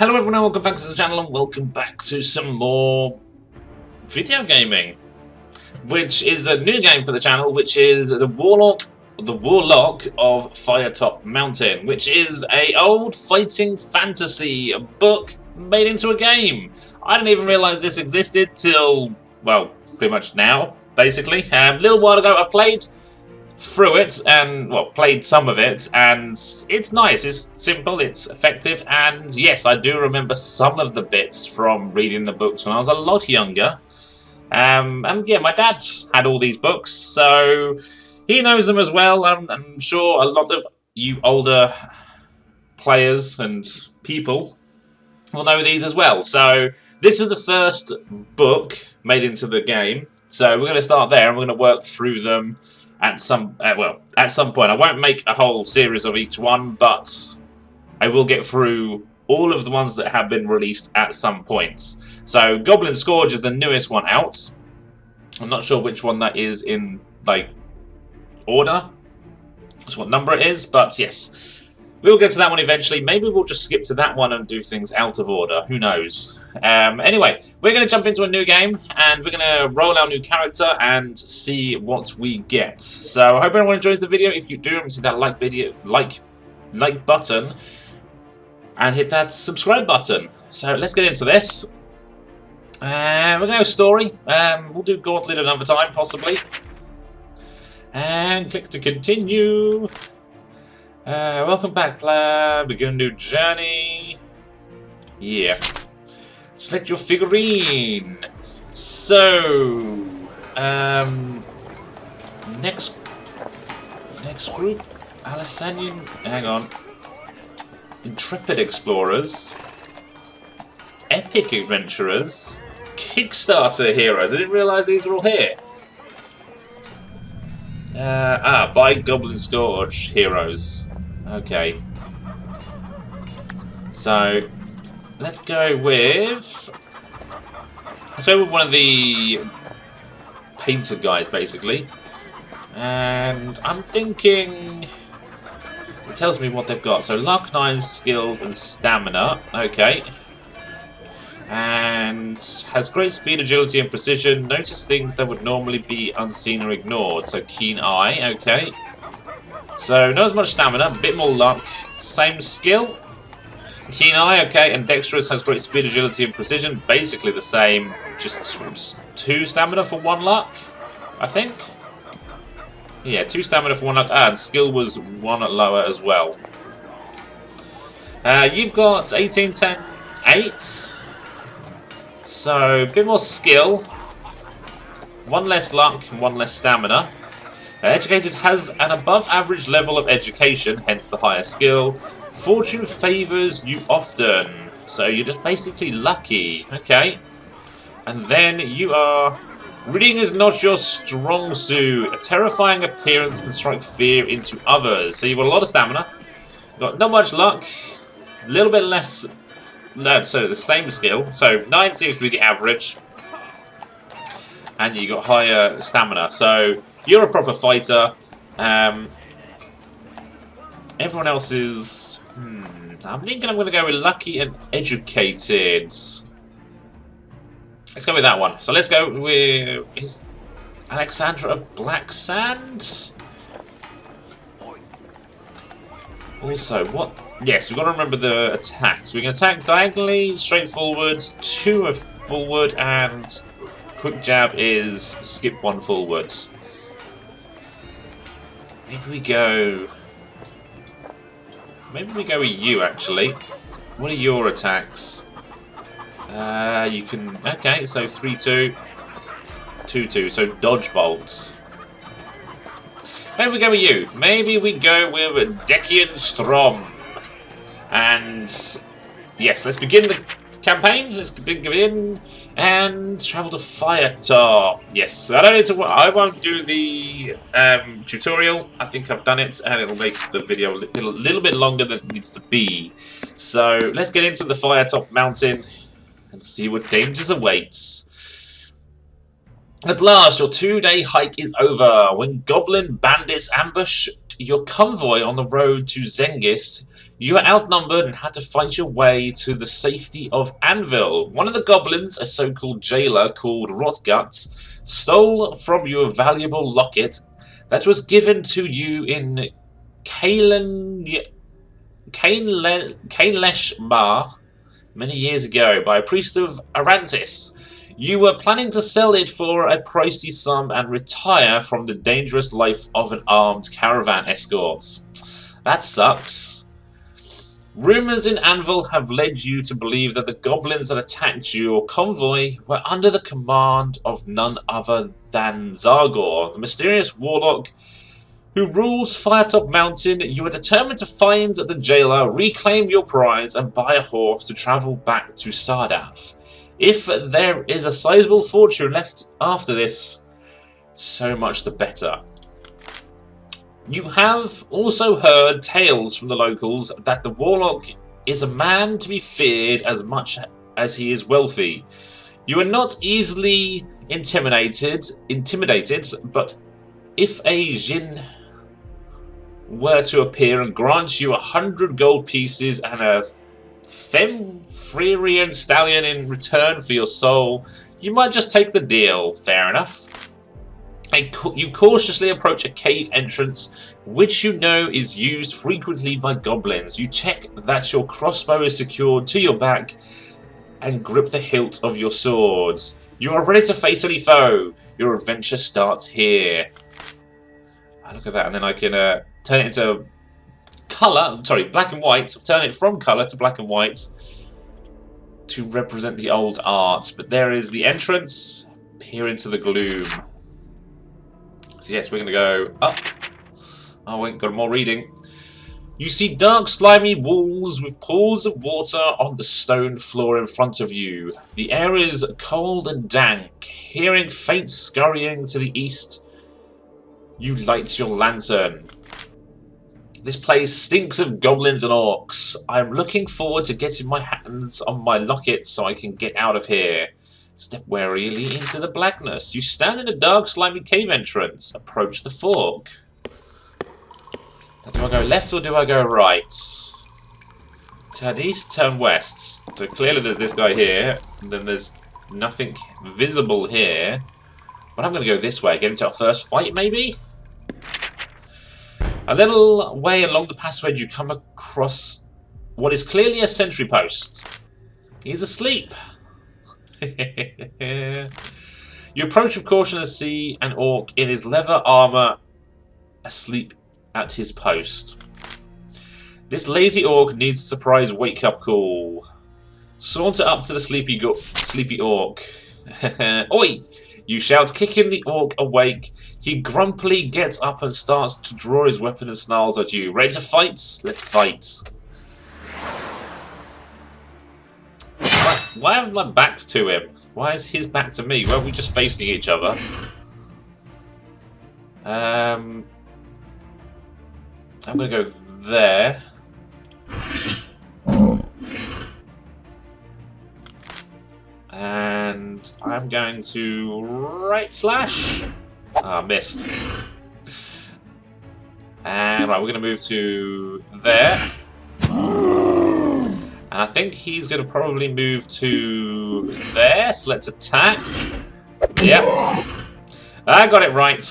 Hello everyone and welcome back to the channel and welcome back to some more video gaming, which is a new game for the channel, which is the Warlock of Firetop Mountain, which is a old fighting fantasy book made into a game. I didn't even realise this existed till, well, pretty much now, basically. A little while ago I played through it and, well, played some of it, and it's nice, it's simple, it's effective, and yes, I do remember some of the bits from reading the books when I was a lot younger. And yeah, my dad had all these books, so he knows them as well. I'm sure a lot of you older players and people will know these as well. So this is the first book made into the game, so we're going to start there and we're going to work through them at some point. I won't make a whole series of each one, but I will get through all of the ones that have been released at some points. So Goblin Scourge is the newest one out. I'm not sure which one that is in, like, order. That's what number it is, but yes. We'll get to that one eventually. Maybe we'll just skip to that one and do things out of order. Who knows? Anyway, we're going to jump into a new game, and we're going to roll our new character and see what we get. So I hope everyone enjoys the video. If you do, remember to hit that like button and hit that subscribe button. So let's get into this. We're going to have a story. We'll do Gauntlet another time, possibly. And click to continue. Welcome back, player. Begin a new journey. Yeah. Select your figurine. So, next group, Alisanian. Hang on. Intrepid explorers, epic adventurers, Kickstarter heroes. I didn't realise these were all here. By Goblin Scourge heroes. Okay. So let's go with one of the painter guys, basically. And I'm thinking it tells me what they've got. So luck, 9 skills, and stamina. Okay. And has great speed, agility, and precision. Notice things that would normally be unseen or ignored. So keen eye, okay. So not as much stamina, a bit more luck. Same skill. Keen eye, okay. And dexterous, has great speed, agility, and precision. Basically the same, just 2 stamina for 1 luck, I think. Yeah, 2 stamina for 1 luck. And skill was 1 lower as well. You've got 18, 10, 8. So, a bit more skill, 1 less luck, and 1 less stamina. Educated has an above average level of education, hence the higher skill. Fortune favours you often, so you're just basically lucky. Okay. And then you are... Reading is not your strong suit. A terrifying appearance can strike fear into others. So you've got a lot of stamina, got not much luck, a little bit less... No, so the same skill. So 9 seems to be the average. And you got higher stamina. So you're a proper fighter. Everyone else is... I'm thinking I'm going to go with lucky and educated. Let's go with that one. So let's go with... Is Alexandra of Black Sand? Also, what... Yes, we've got to remember the attacks. We can attack diagonally, straight forwards, 2 are forward, and quick jab is skip 1 forward. Maybe we go with you, actually. What are your attacks? You can... Okay, so 3-2, 2-2, so dodge bolts. Maybe we go with you. Maybe we go with Dekion Strom. And yes, let's begin the campaign. Let's begin and travel to Firetop. Yes, I don't need to. I won't do the tutorial. I think I've done it, and it'll make the video a little bit longer than it needs to be. So let's get into the Firetop Mountain and see what dangers awaits. At last, your 2-day hike is over. When goblin bandits ambush your convoy on the road to Zengis, You were outnumbered and had to fight your way to the safety of Anvil. One of the goblins, a so-called jailer called Rotguts, stole from you a valuable locket that was given to you in Kainlesh Mar many years ago by a priest of Arantis. You were planning to sell it for a pricey sum and retire from the dangerous life of an armed caravan escort. That sucks. Rumours in Anvil have led you to believe that the goblins that attacked your convoy were under the command of none other than Zagor, the mysterious warlock who rules Firetop Mountain. You are determined to find the jailer, reclaim your prize, and buy a horse to travel back to Sardath. If there is a sizable fortune left after this, so much the better. You have also heard tales from the locals that the warlock is a man to be feared as much as he is wealthy. You are not easily intimidated, but if a Jin were to appear and grant you 100 gold pieces and a Femfririan stallion in return for your soul, you might just take the deal. Fair enough. You cautiously approach a cave entrance, which you know is used frequently by goblins. You check that your crossbow is secured to your back and grip the hilt of your swords. You are ready to face any foe. Your adventure starts here. Look at that, and then I can turn it into black and white. Turn it from colour to black and white to represent the old art. But there is the entrance. Peer into the gloom. So yes, we're going to go up. Oh wait, got more reading. You see dark, slimy walls with pools of water on the stone floor in front of you. The air is cold and dank. Hearing faint scurrying to the east, you light your lantern. This place stinks of goblins and orcs. I'm looking forward to getting my hands on my locket so I can get out of here. Step warily into the blackness. You stand in a dark, slimy cave entrance. Approach the fork. Now, do I go left or do I go right? Turn east, turn west. So clearly there's this guy here. And then there's nothing visible here. But I'm going to go this way. Get into our first fight, maybe? A little way along the passage, you come across what is clearly a sentry post. He's asleep. You approach with caution and see an orc in his leather armour asleep at his post. This lazy orc needs a surprise wake-up call. Saunter up to the sleepy orc. Oi! You shout, kicking the orc awake. He grumpily gets up and starts to draw his weapon and snarls at you. Ready to fight? Let's fight. Why have my back to him? Why is his back to me? Why are we just facing each other? I'm going to go there. And I'm going to right slash. Ah, missed. And right, we're going to move to there. And I think he's going to probably move to there. So let's attack. Yep. I got it right.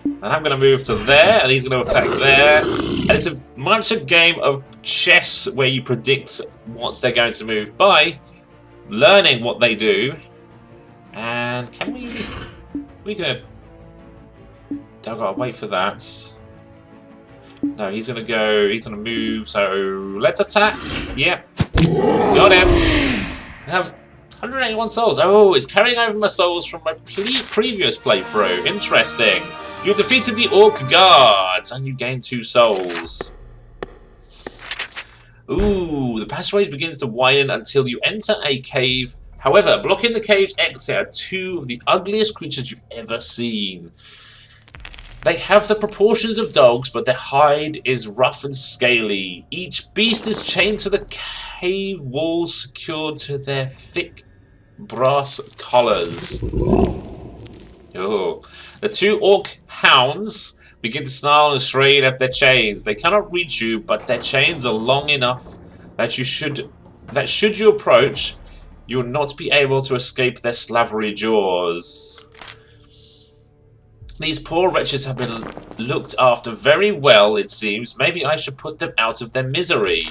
And I'm going to move to there. And he's going to attack there. And it's much a game of chess where you predict what they're going to move by learning what they do. And can we... We're going to... I've got to wait for that. No, he's going to go... He's going to move. So let's attack. Yep. Got him. I have 181 souls. Oh, it's carrying over my souls from my previous playthrough. Interesting. You defeated the Orc Guards and you gain 2 souls. Ooh, the passageway begins to widen until you enter a cave. However, blocking the cave's exit are 2 of the ugliest creatures you've ever seen. They have the proportions of dogs, but their hide is rough and scaly. Each beast is chained to the cave walls, secured to their thick brass collars. Oh. The 2 orc hounds begin to snarl and strain at their chains. They cannot reach you, but their chains are long enough that should you approach, you will not be able to escape their slavery jaws. These poor wretches have been looked after very well, it seems. Maybe I should put them out of their misery.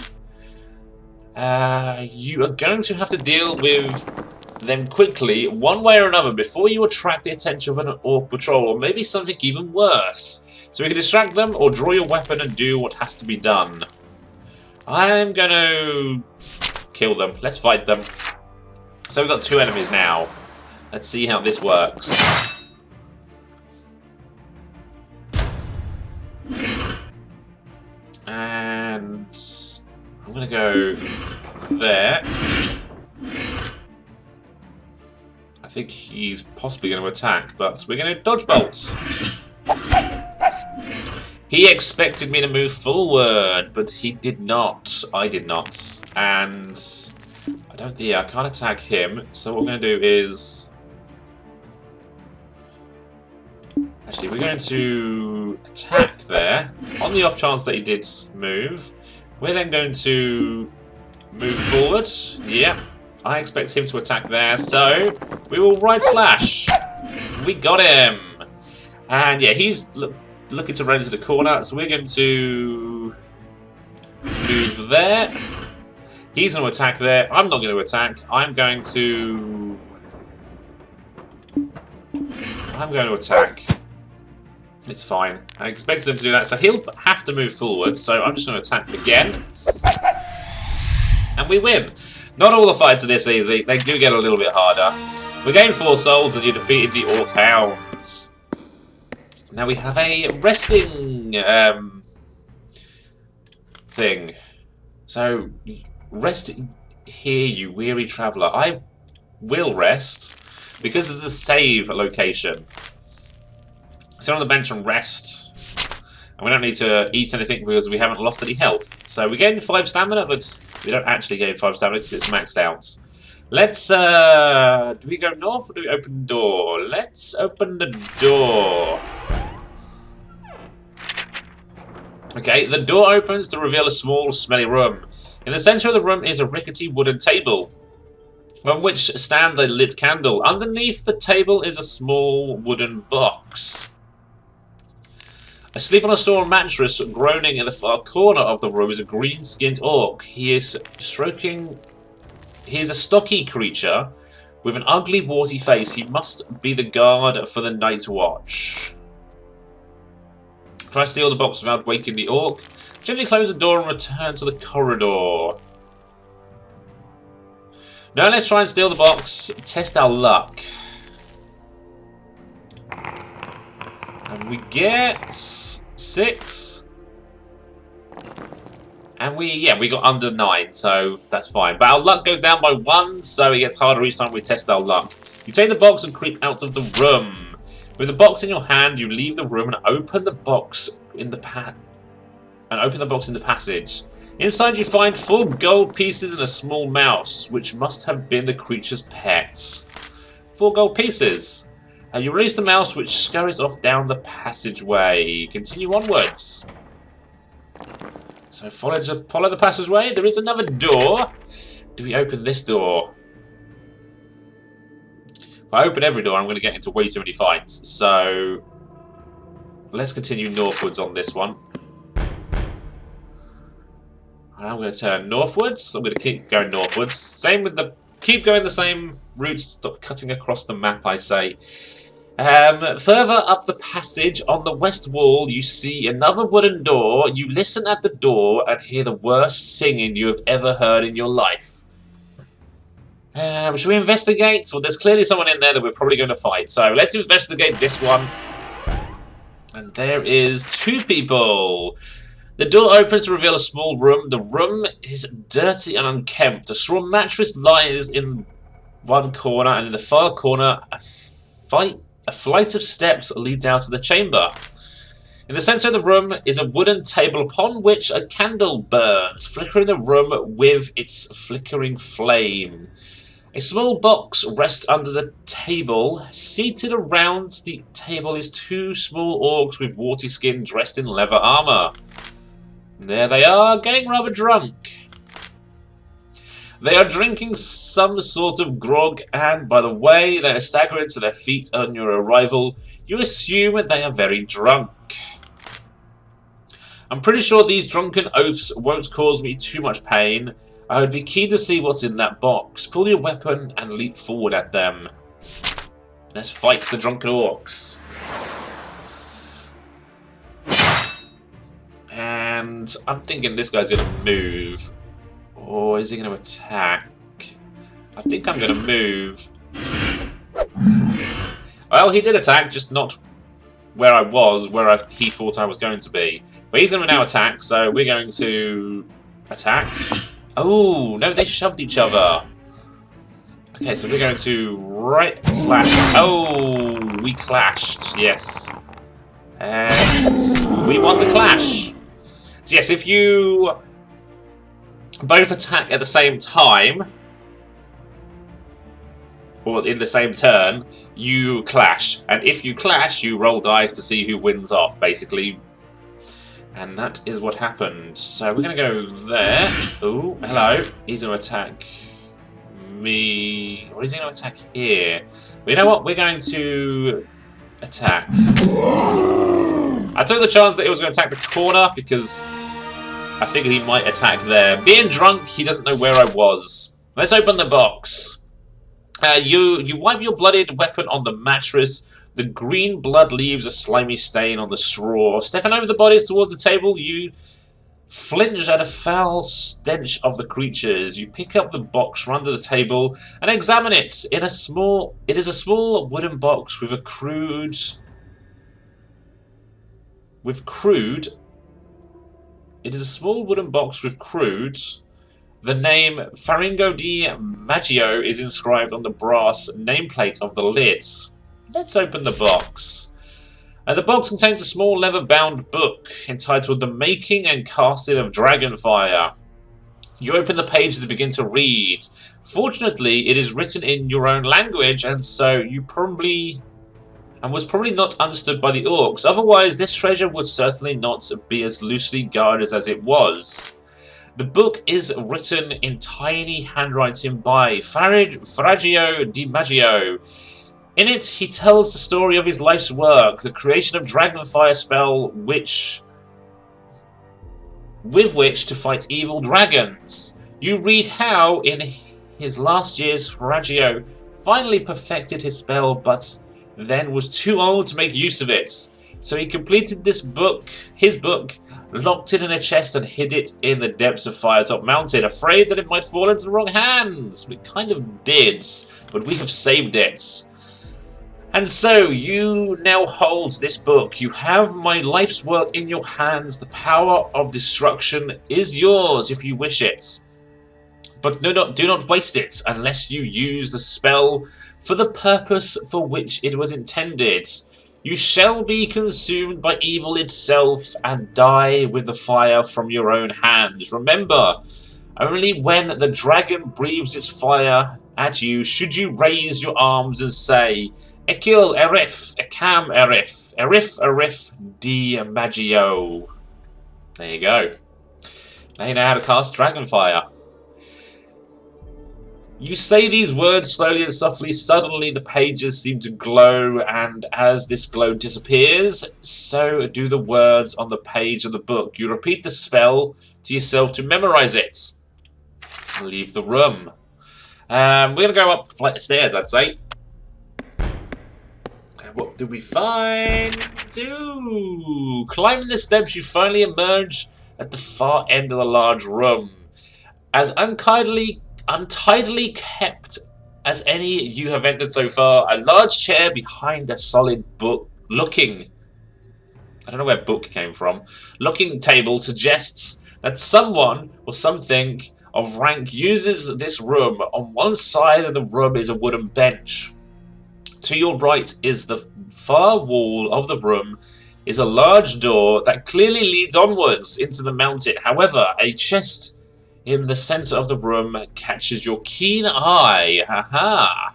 You are going to have to deal with them quickly, one way or another, before you attract the attention of an orc patrol, or maybe something even worse. So we can distract them, or draw your weapon and do what has to be done. I'm going to kill them. Let's fight them. So we've got 2 enemies now. Let's see how this works. And I'm going to go there. I think he's possibly going to attack, but we're going to dodge bolts. He expected me to move forward, but he did not. I did not. And I don't think I can't attack him. So what we're going to do is... Actually, we're going to attack there. On the off chance that he did move. We're then going to move forward. Yeah, I expect him to attack there. So we will right slash. We got him. And yeah, he's looking to run into the corner. So we're going to move there. He's going to attack there. I'm not going to attack. I'm going to attack. It's fine. I expected him to do that, so he'll have to move forward, so I'm just going to attack again. And we win! Not all the fights are this easy, they do get a little bit harder. We gained 4 souls and you defeated the Orc Hounds. Now we have a resting thing. So, rest here, you weary traveller. I will rest, because there's a save location. Sit on the bench and rest. And we don't need to eat anything because we haven't lost any health. So we gain 5 stamina, but we don't actually gain 5 stamina because it's maxed out. Let's, do we go north or do we open the door? Let's open the door. Okay, the door opens to reveal a small, smelly room. In the centre of the room is a rickety wooden table, on which stands a lit candle. Underneath the table is a small wooden box. Asleep on a straw mattress, groaning in the far corner of the room, is a green-skinned orc. He is a stocky creature with an ugly, warty face. He must be the guard for the night watch. Try to steal the box without waking the orc. Gently close the door and return to the corridor. Now let's try and steal the box. Test our luck. And we get 6. And we got under 9, so that's fine. But our luck goes down by 1, so it gets harder each time we test our luck. You take the box and creep out of the room. With the box in your hand, you leave the room and open the box in the passage. Inside you find 4 gold pieces and a small mouse, which must have been the creature's pet. 4 gold pieces. You release the mouse, which scurries off down the passageway. Continue onwards. So follow the passageway. There is another door. Do we open this door? If I open every door, I'm going to get into way too many fights. So let's continue northwards on this one. And I'm going to turn northwards. I'm going to keep going northwards. Same with the... Keep going the same route. Stop cutting across the map, I say. Further up the passage on the west wall, you see another wooden door. You listen at the door and hear the worst singing you have ever heard in your life. Should we investigate? Well, there's clearly someone in there that we're probably going to fight. So let's investigate this one. And there is 2 people. The door opens to reveal a small room. The room is dirty and unkempt. A straw mattress lies in one corner, and in the far corner, a flight of steps leads out of the chamber. In the centre of the room is a wooden table upon which a candle burns, flickering the room with its flickering flame. A small box rests under the table. Seated around the table is two small orcs with warty skin dressed in leather armor. There they are, getting rather drunk. They are drinking some sort of grog, and by the way they are staggering to their feet on your arrival, you assume that they are very drunk. I'm pretty sure these drunken oafs won't cause me too much pain. I would be keen to see what's in that box. Pull your weapon and leap forward at them. Let's fight the drunken orcs. And I'm thinking this guy's going to move. Or is he going to attack? I think I'm going to move. Well, he did attack, just not where I was, where he thought I was going to be. But he's going to now attack, so we're going to attack. Oh, no, they shoved each other. Okay, so we're going to right slash. Oh, we clashed, yes. And we won the clash. So yes, if you both attack at the same time, or in the same turn, you clash. And if you clash, you roll dice to see who wins off, basically. And that is what happened. So we're going to go there. Oh, hello. He's going to attack me. Or is he going to attack here? Well, you know what? We're going to attack. I took the chance that he was going to attack the corner because I figured he might attack there. Being drunk, he doesn't know where I was. Let's open the box. You wipe your blooded weapon on the mattress. The green blood leaves a slimy stain on the straw. Stepping over the bodies towards the table, you flinch at a foul stench of the creatures. You pick up the box from under the table and examine it. It is a small wooden box with a crude. It is a small wooden box with crude. The name Faringo di Maggio is inscribed on the brass nameplate of the lid. Let's open the box. The box contains a small leather-bound book entitled The Making and Casting of Dragonfire. You open the page and begin to read. Fortunately, it is written in your own language, and so was probably not understood by the orcs. Otherwise, this treasure would certainly not be as loosely guarded as it was. The book is written in tiny handwriting by Faragio di Maggio. In it, he tells the story of his life's work, the creation of Dragonfire spell, with which to fight evil dragons. You read how, in his last years, Faragio finally perfected his spell, but then was too old to make use of it. So he completed his book, locked it in a chest and hid it in the depths of Firetop Mountain, afraid that it might fall into the wrong hands. It kind of did, but we have saved it. And so, you now hold this book. You have my life's work in your hands. The power of destruction is yours if you wish it. But do not waste it unless you use the spell for the purpose for which it was intended. You shall be consumed by evil itself and die with the fire from your own hands. Remember, only when the dragon breathes its fire at you should you raise your arms and say, Ekil Erif, Ekam Erif, Erif di Maggio. There you go. Now you know how to cast Dragonfire. You say these words slowly and softly. Suddenly the pages seem to glow, and as this glow disappears, so do the words on the page of the book. You repeat the spell to yourself to memorize it. Leave the room. We're going to go up a flight of stairs, I'd say. What do we find? Ooh, climbing the steps, you finally emerge at the far end of the large room. As untidily kept as any you have entered so far, a large chair behind a solid book looking... I don't know where book came from. Looking table suggests that someone or something of rank uses this room. On one side of the room is a wooden bench. To your right is the far wall of the room is a large door that clearly leads onwards into the mountain. However, a chest in the center of the room catches your keen eye. Haha!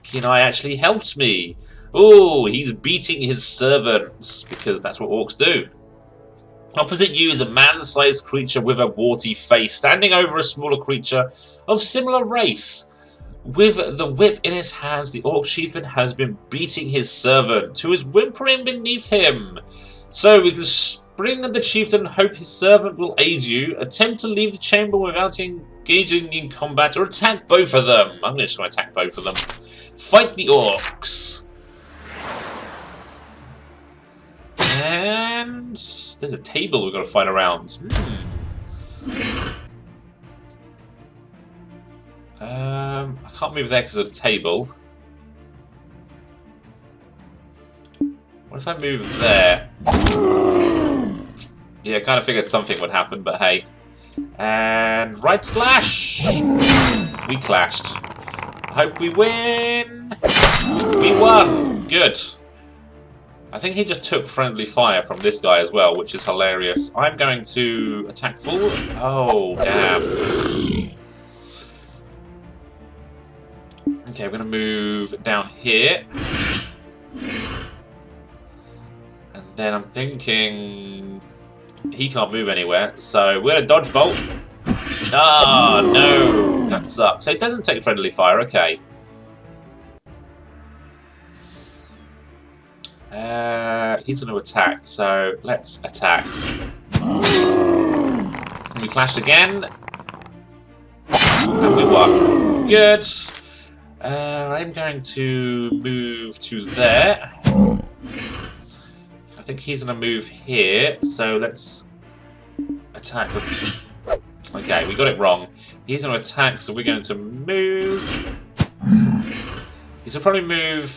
Keen eye actually helped me. Oh, he's beating his servants, because that's what orcs do. Opposite you is a man-sized creature with a warty face, standing over a smaller creature of similar race. With the whip in his hands, the orc chieftain has been beating his servant, who is whimpering beneath him. So we can spring at the chieftain and hope his servant will aid you. Attempt to leave the chamber without engaging in combat, or attack both of them. I'm just going to attack both of them. Fight the orcs. And there's a table we've got to fight around. I can't move there because of the table. What if I move there? Yeah, I kind of figured something would happen, but hey. And right slash! We clashed. I hope we win! We won! Good. I think he just took friendly fire from this guy as well, which is hilarious. I'm going to attack full. Oh, damn. Okay, we're going to move down here. And then I'm thinking he can't move anywhere, so we're going to dodge bolt. Ah, no. That sucks. So it doesn't take friendly fire, okay. He's going to attack, so let's attack. And we clashed again. And we won. Good. I'm going to move to there. I think he's going to move here, so let's attack. Okay, we got it wrong. He's going to attack, so we're going to move. He's going to probably move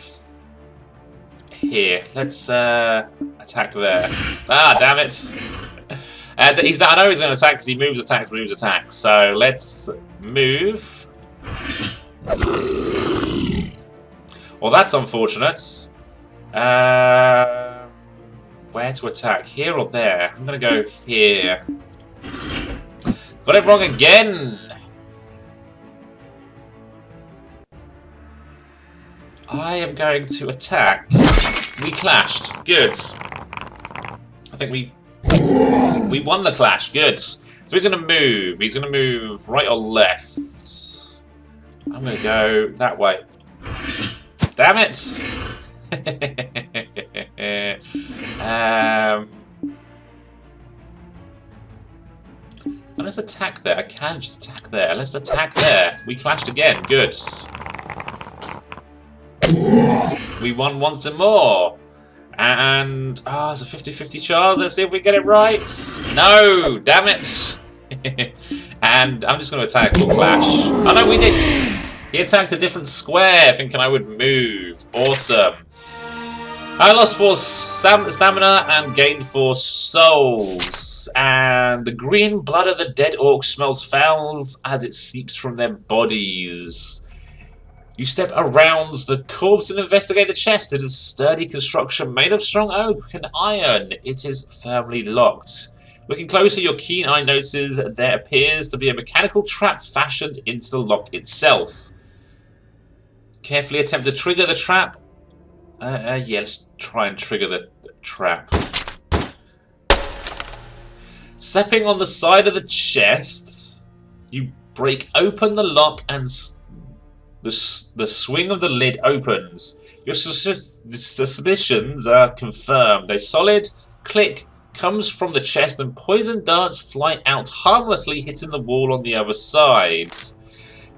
here. Let's attack there. Ah, damn it. I know he's going to attack because he moves, attacks, moves, attacks. So let's move. Well, that's unfortunate. Where to attack? Here or there? I'm going to go here. Got it wrong again. I am going to attack. We clashed. Good. I think we won the clash. Good. So he's going to move. He's going to move right or left. I'm going to go that way. Damn it! Let's attack there. I can just attack there. Let's attack there. We clashed again. Good. We won once and more. And, it's a 50-50 chance. Let's see if we get it right. No! Damn it! And I'm just going to attack full clash. Oh no, we did! He attacked a different square, thinking I would move. Awesome. I lost 4 stamina and gained 4 souls. And the green blood of the dead orc smells foul as it seeps from their bodies. You step around the corpse and investigate the chest. It is a sturdy construction made of strong oak and iron. It is firmly locked. Looking closer, your keen eye notices there appears to be a mechanical trap fashioned into the lock itself. Carefully attempt to trigger the trap. Yeah, let's try and trigger the trap. Stepping on the side of the chest, you break open the lock and the swing of the lid opens. Your suspicions are confirmed. A solid click comes from the chest and poison darts fly out harmlessly, hitting the wall on the other side.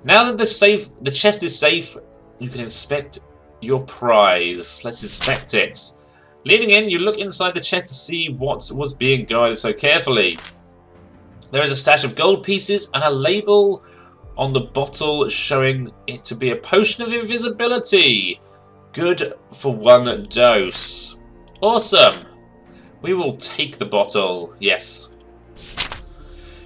Now that the chest is safe, you can inspect your prize. Let's inspect it. Leaning in, you look inside the chest to see what was being guarded so carefully. There is a stash of gold pieces and a label on the bottle showing it to be a potion of invisibility. Good for 1 dose. Awesome. We will take the bottle. Yes.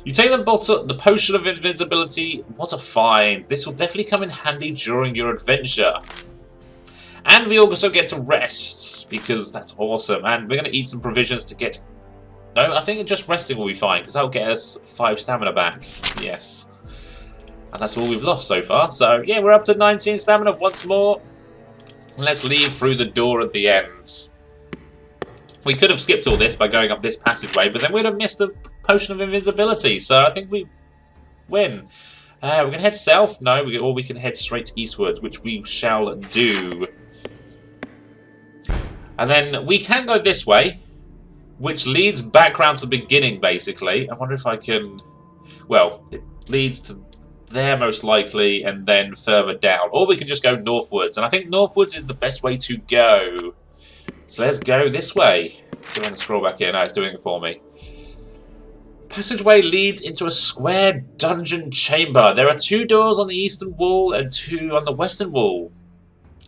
You take the potion of invisibility. What a find. This will definitely come in handy during your adventure. And we also get to rest, because that's awesome. And we're going to eat some provisions to get No, I think just resting will be fine, because that'll get us 5 stamina back. Yes. And that's all we've lost so far. So, yeah, we're up to 19 stamina once more. Let's leave through the door at the end. We could have skipped all this by going up this passageway, but then we'd have missed the potion of invisibility. So I think we win. We can head south. No, or we can head straight eastward, which we shall do. And then we can go this way, which leads back round to the beginning, basically. I wonder if I can... Well, it leads to there most likely, and then further down. Or we can just go northwards. And I think northwards is the best way to go. So let's go this way. So I'm going to scroll back in. Oh, it's doing it for me. Passageway leads into a square dungeon chamber. There are 2 doors on the eastern wall and 2 on the western wall.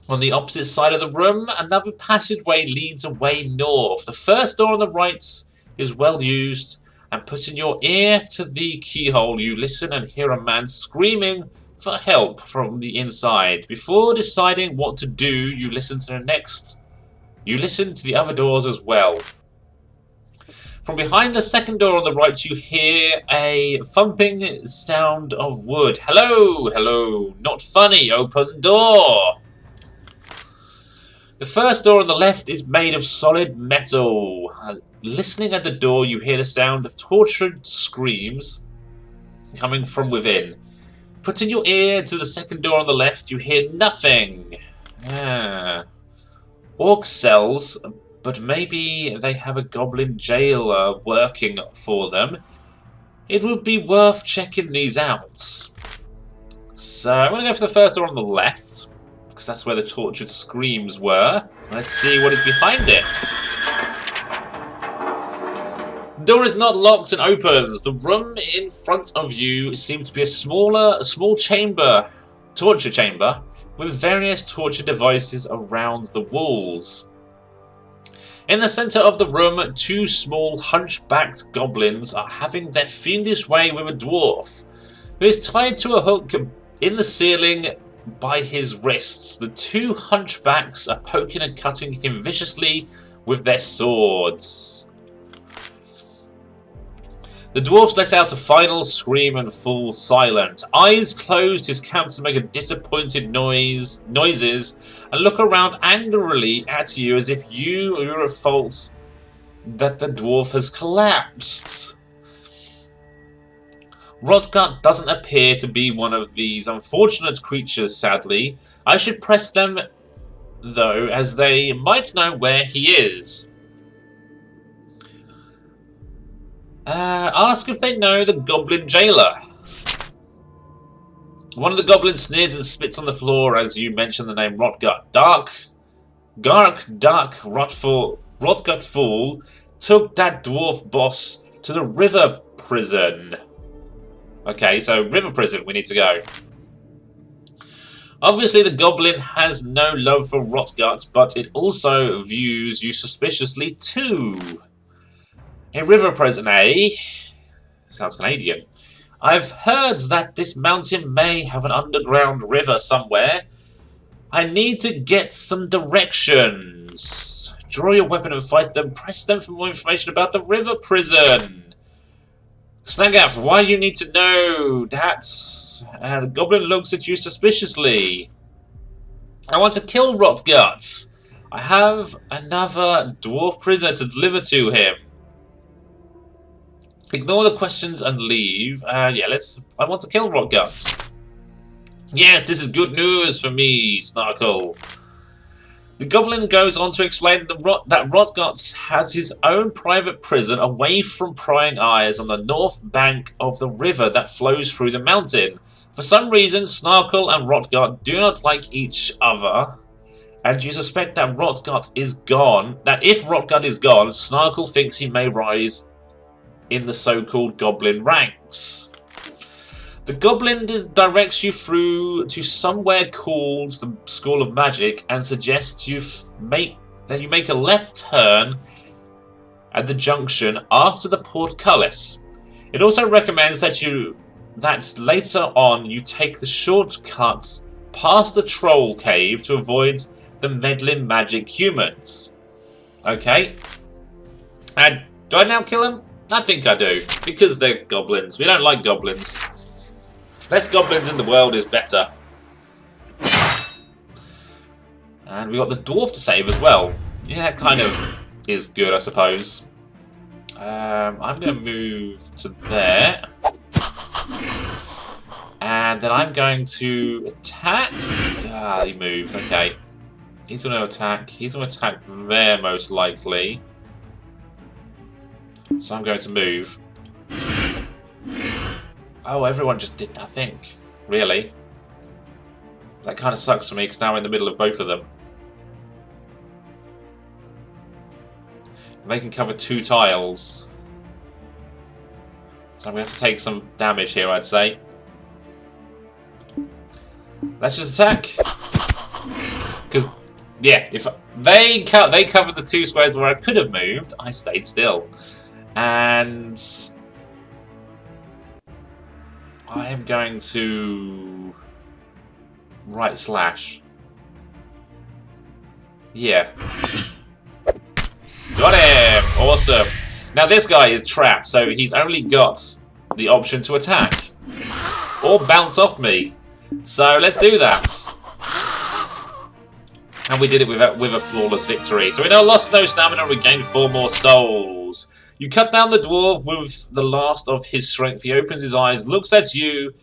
On the opposite side of the room, another passageway leads away north. The first door on the right is well used, and putting your ear to the keyhole, you listen and hear a man screaming for help from the inside. Before deciding what to do, you listen to the next. You listen to the other doors as well. From behind the second door on the right, you hear a thumping sound of wood. Hello, hello, not funny, open door. The first door on the left is made of solid metal. Listening at the door, you hear the sound of tortured screams coming from within. Putting your ear to the second door on the left, you hear nothing. Orc cells, but maybe they have a goblin jailer working for them. It would be worth checking these out. So I'm going to go for the first door on the left, because that's where the tortured screams were. Let's see what is behind it. The door is not locked and opens. The room in front of you seems to be a small chamber, torture chamber, with various torture devices around the walls. In the center of the room, 2 small hunchbacked goblins are having their fiendish way with a dwarf, who is tied to a hook in the ceiling by his wrists. The 2 hunchbacks are poking and cutting him viciously with their swords. The dwarf let out a final scream and falls silent. Eyes closed, his captor make a disappointed noises and look around angrily at you as if you're at fault that the dwarf has collapsed. Rotgut doesn't appear to be one of these unfortunate creatures, sadly. I should press them, though, as they might know where he is. Ask if they know the goblin jailer. One of the goblins sneers and spits on the floor as you mention the name Rotgut. Rotgut Fool took that dwarf boss to the river prison. Okay, so river prison, we need to go. Obviously the goblin has no love for Rotgut, but it also views you suspiciously too. A river prison, eh? Sounds Canadian. I've heard that this mountain may have an underground river somewhere. I need to get some directions. Draw your weapon and fight them. Press them for more information about the river prison. Snagaff, why you need to know that? The goblin looks at you suspiciously. I want to kill Rotgut. I have another dwarf prisoner to deliver to him. Ignore the questions and leave. I want to kill Rotgut. Yes, this is good news for me, Snarkle. The goblin goes on to explain that Rotgut has his own private prison away from prying eyes on the north bank of the river that flows through the mountain. For some reason, Snarkle and Rotgut do not like each other, and you suspect that Rotgut is gone. That if Rotgut is gone, Snarkle thinks he may rise in the so-called goblin ranks. The goblin directs you through to somewhere called the School of Magic and suggests you make a left turn at the junction after the portcullis. It also recommends that later on you take the shortcut past the troll cave to avoid the meddling magic humans. Okay. And Do I now kill them? I think I do, because they're goblins. We don't like goblins. Less goblins in the world is better. And we got the dwarf to save as well. Yeah, it kind of is good, I suppose. I'm going to move to there. And then I'm going to attack. Ah, he moved. Okay. He's going to attack. He's going to attack there, most likely. So I'm going to move. Oh, everyone just did nothing. Really? That kind of sucks for me, because now we're in the middle of both of them. They can cover 2 tiles. So I'm going to have to take some damage here, I'd say. Let's just attack. Because, yeah, if they covered the 2 squares where I could have moved, I stayed still. And I am going to right slash. Yeah. Got him! Awesome. Now this guy is trapped, so he's only got the option to attack. Or bounce off me. So let's do that. And we did it with a flawless victory. So we now lost no stamina and we gained 4 more souls. You cut down the dwarf with the last of his strength. He opens his eyes, looks at you,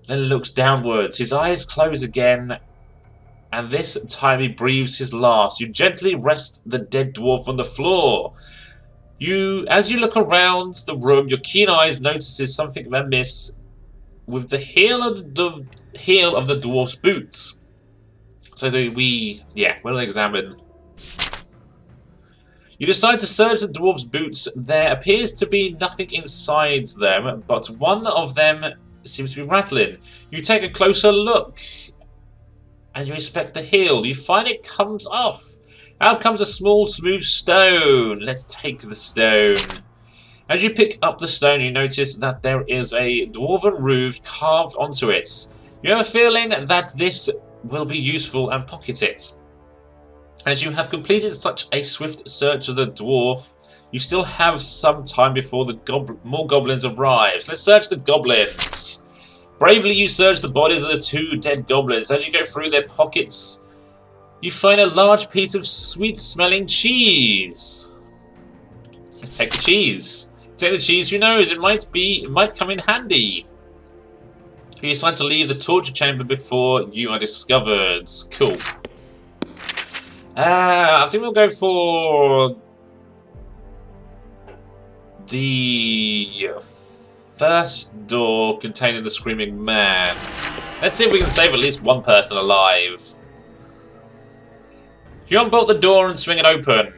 then looks downwards. His eyes close again, and this time he breathes his last. You gently rest the dead dwarf on the floor. As you look around the room, your keen eyes notices something amiss with the heel of the dwarf's boots. So we'll examine. You decide to search the dwarf's boots. There appears to be nothing inside them, but one of them seems to be rattling. You take a closer look, and you inspect the heel. You find it comes off. Out comes a small, smooth stone. Let's take the stone. As you pick up the stone, you notice that there is a dwarven roof carved onto it. You have a feeling that this will be useful and pocket it. As you have completed such a swift search of the dwarf, you still have some time before the more goblins arrive. Let's search the goblins. Bravely you search the bodies of the 2 dead goblins. As you go through their pockets, you find a large piece of sweet-smelling cheese. Let's take the cheese. Take the cheese, who knows, it might come in handy. You decide to leave the torture chamber before you are discovered. Cool. I think we'll go for the first door containing the screaming man. Let's see if we can save at least 1 person alive. You unbolt the door and swing it open.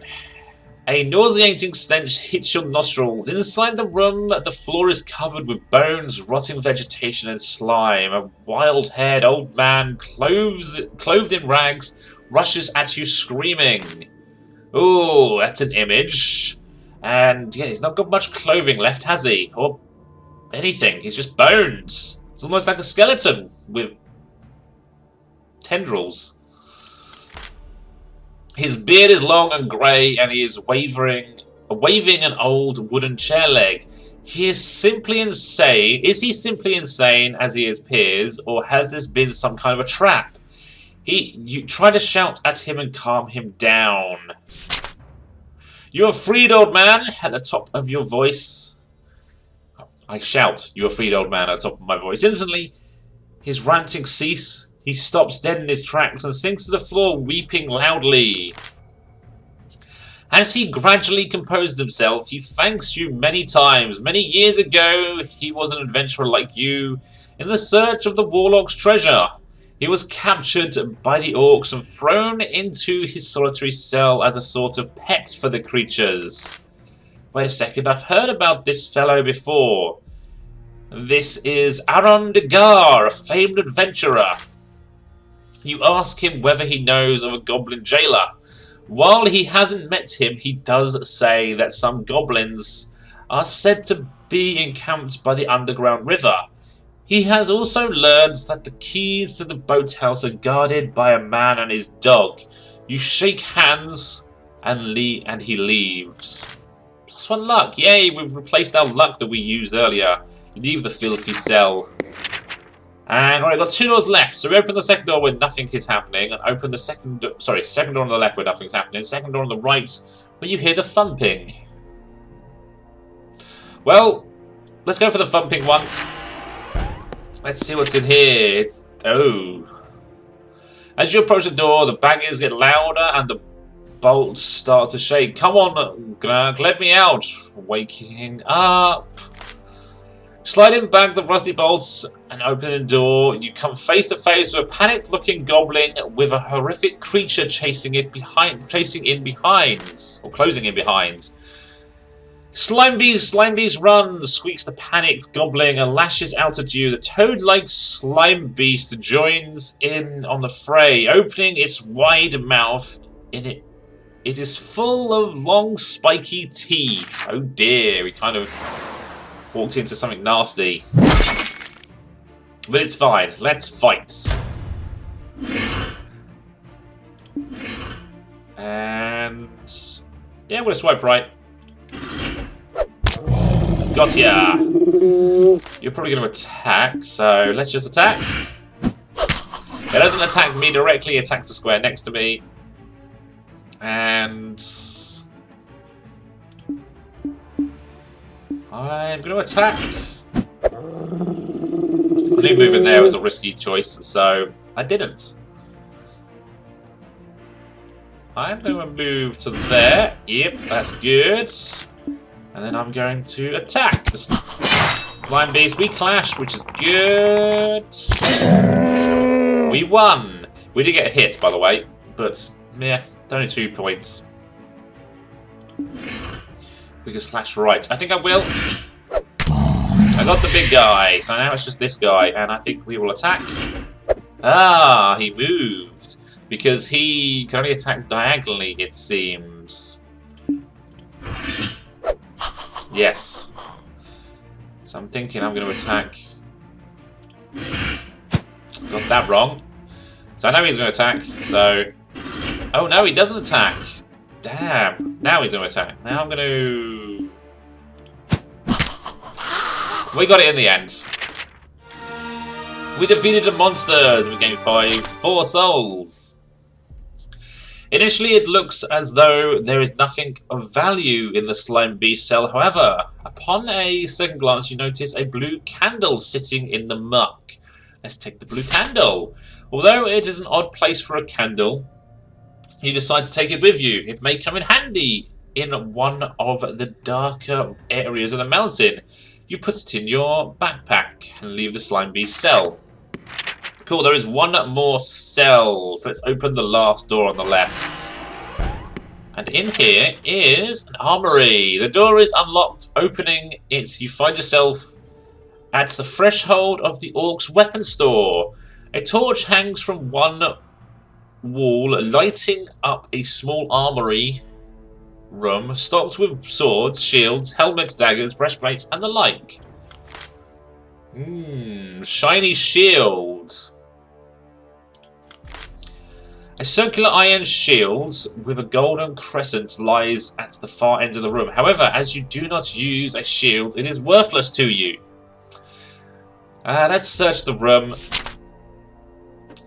A nauseating stench hits your nostrils. Inside the room, the floor is covered with bones, rotting vegetation, and slime. A wild-haired old man, clothed in rags, rushes at you screaming. Ooh, that's an image. And yeah, he's not got much clothing left, has he? Or anything. He's just bones. It's almost like a skeleton with tendrils. His beard is long and grey, and he is waving an old wooden chair leg. He is simply insane. Is he simply insane as he appears, or has this been some kind of a trap? You try to shout at him and calm him down. You are freed, old man, at the top of your voice. I shout, you are freed, old man, at the top of my voice. Instantly, his ranting cease. He stops dead in his tracks and sinks to the floor, weeping loudly. As he gradually composes himself, he thanks you many times. Many years ago, he was an adventurer like you in the search of the Warlock's treasure. He was captured by the orcs and thrown into his solitary cell as a sort of pet for the creatures. Wait a second, I've heard about this fellow before. This is Aron Degar, a famed adventurer. You ask him whether he knows of a goblin jailer. While he hasn't met him, he does say that some goblins are said to be encamped by the underground river. He has also learned that the keys to the boathouse are guarded by a man and his dog. You shake hands and he leaves. +1 luck. Yay, we've replaced our luck that we used earlier. Leave the filthy cell. And right, we've got 2 doors left. So we open the second door where nothing is happening, and open the second door on the left where nothing's happening, second door on the right where you hear the thumping. Well, let's go for the thumping one. Let's see what's in here. As you approach the door, the bangings get louder and the bolts start to shake. Come on, Greg, let me out. Waking up. Sliding back the rusty bolts and opening the door, you come face to face with a panicked-looking goblin with a horrific creature closing in behind. Slime bees run, squeaks the panicked goblin and lashes out at you. The toad-like slime beast joins in on the fray, opening its wide mouth. It is full of long, spiky teeth. Oh dear, we kind of walked into something nasty. But it's fine. Let's fight. And yeah, we're gonna swipe right. Gotcha! You're probably gonna attack, so let's just attack. It doesn't attack me directly, it attacks the square next to me. And I'm going to attack. I knew moving there was a risky choice, so I didn't. I'm going to move to there. Yep, that's good. And then I'm going to attack the slime beast. We clashed, which is good. We won. We did get a hit, by the way, but yeah, only 2 points. We can slash right. I think I will. I got the big guy, so now it's just this guy, and I think we will attack. Ah, he moved. Because he can only attack diagonally, it seems. Yes. So I'm thinking I'm going to attack. Got that wrong. So I know he's going to attack, so... Oh no, he doesn't attack. Damn. Now he's going to attack. Now I'm going to... We got it in the end. We defeated the monsters. We gained 4 souls. Initially, it looks as though there is nothing of value in the slime beast cell. However, upon a second glance, you notice a blue candle sitting in the muck. Let's take the blue candle. Although it is an odd place for a candle, you decide to take it with you. It may come in handy in one of the darker areas of the mountain. You put it in your backpack and leave the slime beast cell. Cool, there is one more cell. So let's open the last door on the left. And in here is an armory. The door is unlocked. Opening it, you find yourself at the threshold of the orc's weapon store. A torch hangs from one wall, lighting up a small armory room stocked with swords, shields, helmets, daggers, breastplates, and the like. Shiny shields. A circular iron shield with a golden crescent lies at the far end of the room. However, as you do not use a shield, it is worthless to you. Let's search the room.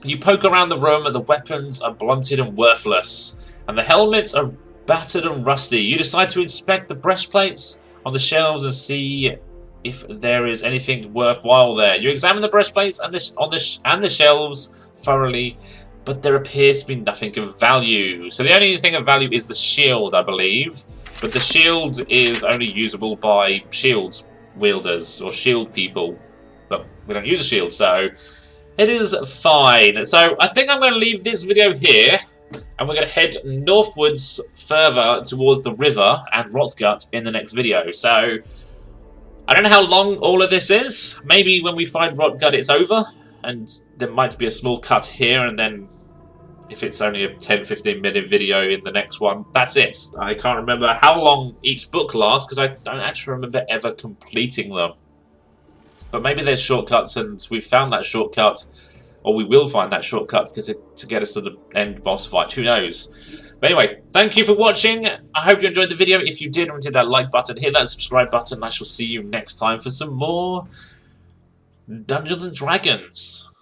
You poke around the room and the weapons are blunted and worthless. And the helmets are battered and rusty. You decide to inspect the breastplates on the shelves and see if there is anything worthwhile there. You examine the breastplates and the shelves thoroughly, but there appears to be nothing of value. So the only thing of value is the shield, I believe. But the shield is only usable by shield wielders or shield people. But we don't use a shield, so it is fine. So I think I'm going to leave this video here. And we're going to head northwards further towards the river and Rotgut in the next video. So I don't know how long all of this is. Maybe when we find Rotgut it's over. And there might be a small cut here, and then if it's only a 10-15 minute video in the next one, that's it. I can't remember how long each book lasts because I don't actually remember ever completing them. But maybe there's shortcuts and we've found that shortcut, or we will find that shortcut to get us to the end boss fight. Who knows? But anyway, thank you for watching. I hope you enjoyed the video. If you did, hit that like button, hit that subscribe button. I shall see you next time for some more Dungeons and Dragons.